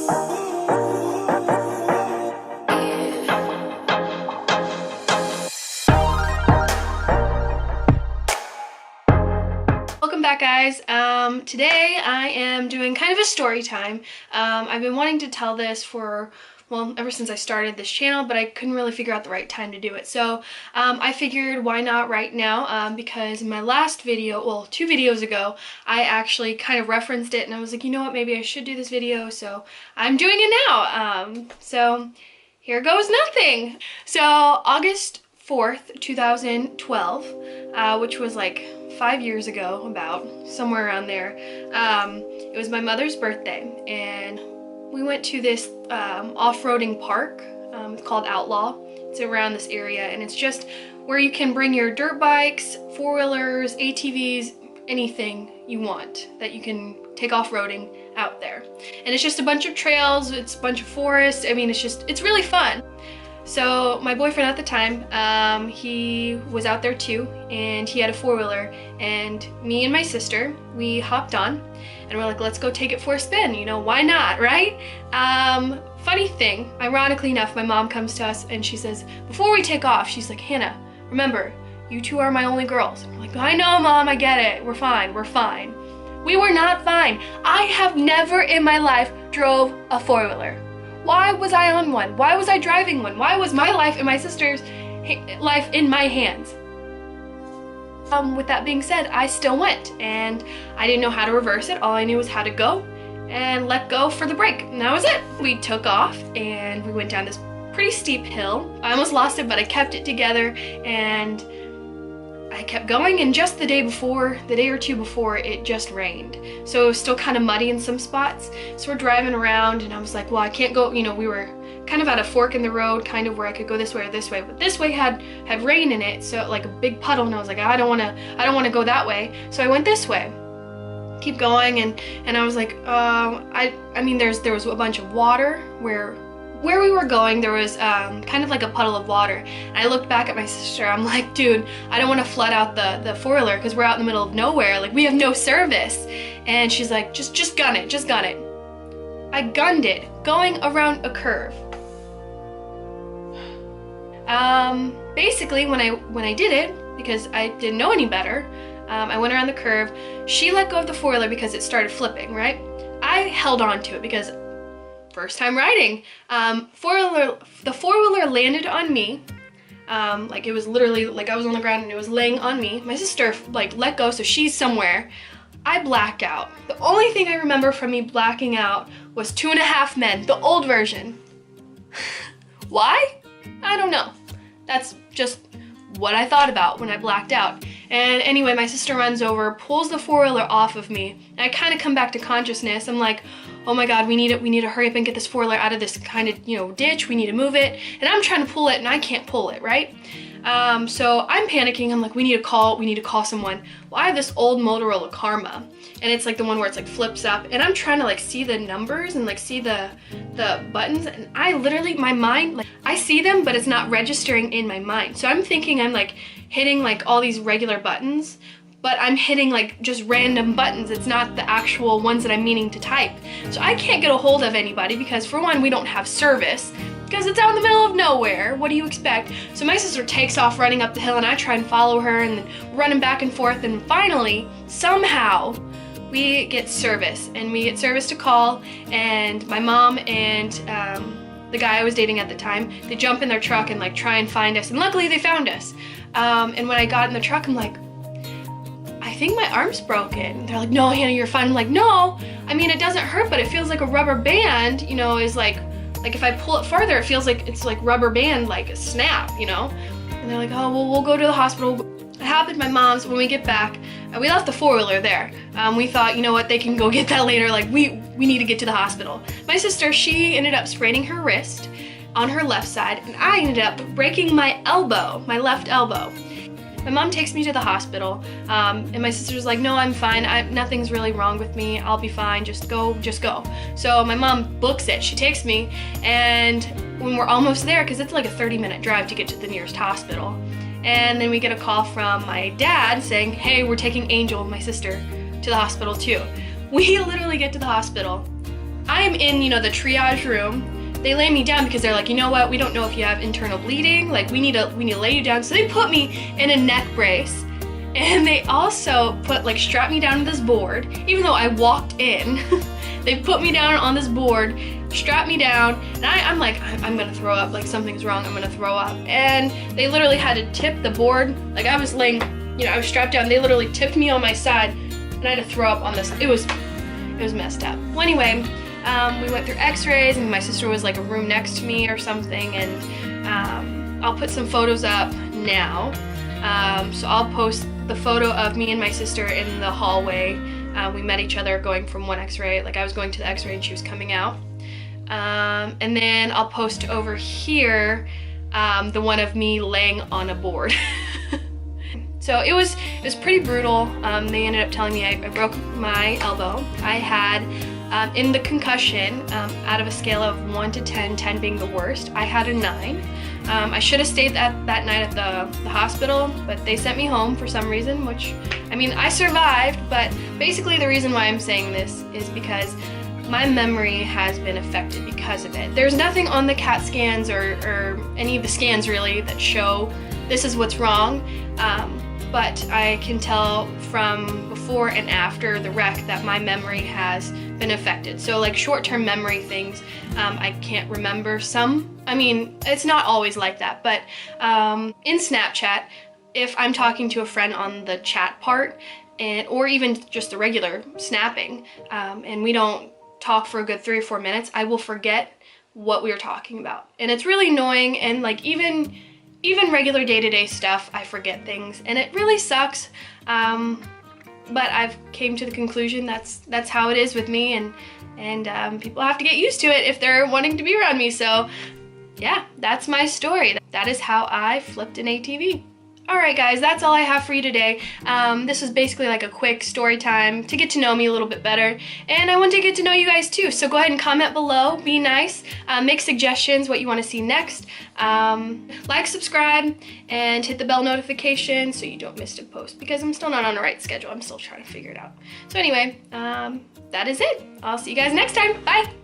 Welcome back, guys. Today I am doing kind of a story time. I've been wanting to tell this for, well, ever since I started this channel, but I couldn't really figure out the right time to do it. So I figured why not right now, because in my last video, well, 2 videos ago, I actually kind of referenced it and I was like, you know what, maybe I should do this video, so I'm doing it now. So here goes nothing. So August 4th, 2012, which was like 5 years ago, about somewhere around there. It was my mother's birthday, and we went to this off-roading park. It's called Outlaw. It's around this area, and it's just where you can bring your dirt bikes, 4-wheelers, ATVs, anything you want that you can take off-roading out there. And it's just a bunch of trails, it's a bunch of forests. I mean, it's really fun. So my boyfriend at the time, he was out there too, and he had a 4-wheeler, and me and my sister, we hopped on and we're like, let's go take it for a spin, you know, why not, right? Funny thing, ironically enough, my mom comes to us and she says, before we take off, she's like, Hannah, remember, you two are my only girls. And we're like, I know, Mom, I get it, we're fine, we're fine. We were not fine. I have never in my life drove a 4-wheeler. Why was I on one? Why was I driving one? Why was my life and my sister's life in my hands? With that being said, I still went, and I didn't know how to reverse it. All I knew was how to go and let go for the brake, and that was it. We took off and we went down this pretty steep hill. I almost lost it, but I kept it together and I kept going, and just the day or two before, it just rained. So it was still kind of muddy in some spots. So we're driving around and I was like, well, I can't go, you know, we were kind of at a fork in the road, kind of where I could go this way or this way, but this way had rain in it, so like a big puddle, and I was like, I don't wanna go that way. So I went this way. Keep going, and I was like, I mean, there was a bunch of water where we were going. There was kind of like a puddle of water. And I looked back at my sister. I'm like, dude, I don't want to flood out the 4-wheeler because we're out in the middle of nowhere. Like, we have no service. And she's like, just gun it, just gun it. I gunned it, going around a curve. Basically, when I did it, because I didn't know any better, I went around the curve. She let go of the 4-wheeler because it started flipping, right? I held on to it because first time riding. The 4-wheeler landed on me. Like, it was literally like I was on the ground and it was laying on me. My sister like let go, so she's somewhere. I blacked out. The only thing I remember from me blacking out was 2.5 Men, the old version. Why? I don't know. That's just what I thought about when I blacked out. And anyway, my sister runs over, pulls the 4-wheeler off of me, and I kind of come back to consciousness. I'm like, oh my God, we need to hurry up and get this 4-wheeler out of this kind of, you know, ditch. We need to move it. And I'm trying to pull it and I can't pull it, right? So I'm panicking. I'm like, we need to call someone. Well, I have this old Motorola Karma, and it's like the one where it's like flips up, and I'm trying to like see the numbers and like see the buttons, and I literally, my mind, like, I see them, but it's not registering in my mind. So I'm thinking I'm like hitting like all these regular buttons, but I'm hitting like just random buttons. It's not the actual ones that I'm meaning to type. So I can't get a hold of anybody because, for one, we don't have service because it's out in the middle of nowhere. What do you expect? So my sister takes off running up the hill, and I try and follow her, and then running back and forth, and finally, somehow, we get service, and we get service to call, and my mom and the guy I was dating at the time, they jump in their truck and like try and find us, and luckily they found us. And when I got in the truck, I'm like, I think my arm's broken. They're like, no, Hannah, you're fine. I'm like, no, I mean, it doesn't hurt, but it feels like a rubber band, you know, is like if I pull it farther, it feels like it's like rubber band, like a snap, you know? And they're like, oh, well, we'll go to the hospital. It happened to my mom's. When we get back, we left the 4-wheeler there. We thought, you know what, they can go get that later. Like, we need to get to the hospital. My sister, she ended up spraining her wrist on her left side, and I ended up breaking my elbow, my left elbow. My mom takes me to the hospital, and my sister's like, no, I'm fine. Nothing's really wrong with me. I'll be fine. Just go. So my mom books it. She takes me, and when we're almost there, because it's like a 30-minute drive to get to the nearest hospital, and then we get a call from my dad saying, hey, we're taking Angel, my sister, to the hospital too. We literally get to the hospital. I am in, you know, the triage room. They lay me down because they're like, you know what, we don't know if you have internal bleeding, like we need to lay you down. So they put me in a neck brace, and they also strapped me down to this board. Even though I walked in, they put me down on this board, strapped me down, and I'm like, I'm gonna throw up, like something's wrong, I'm gonna throw up. And they literally had to tip the board, like I was laying, you know, I was strapped down, they literally tipped me on my side, and I had to throw up on this. It was messed up. Well, anyway, we went through x-rays, and my sister was like a room next to me or something, and I'll put some photos up now. So I'll post the photo of me and my sister in the hallway. We met each other going from one x-ray, like I was going to the x-ray and she was coming out. And then I'll post over here the one of me laying on a board. So it was pretty brutal. They ended up telling me I broke my elbow. I had, in the concussion, out of a scale of 1 to 10, 10 being the worst, I had a 9. I should have stayed that night at the hospital, but they sent me home for some reason, which, I mean, I survived, but basically the reason why I'm saying this is because my memory has been affected because of it. There's nothing on the CAT scans or any of the scans really that show this is what's wrong, but I can tell from before and after the wreck that my memory has been affected. So like short-term memory things, I can't remember some. I mean, it's not always like that, but in Snapchat, if I'm talking to a friend on the chat part, or even just the regular snapping, and we don't talk for a good 3 or 4 minutes, I will forget what we were talking about. And it's really annoying, and like even regular day-to-day stuff, I forget things, and it really sucks. But I've came to the conclusion that's how it is with me, and people have to get used to it if they're wanting to be around me. So yeah, that's my story. That is how I flipped an ATV. Alright guys, that's all I have for you today. This was basically like a quick story time to get to know me a little bit better, and I want to get to know you guys too, so go ahead and comment below, be nice, make suggestions what you want to see next, like, subscribe, and hit the bell notification so you don't miss a post, because I'm still not on the right schedule. I'm still trying to figure it out. So anyway, that is it. I'll see you guys next time. Bye!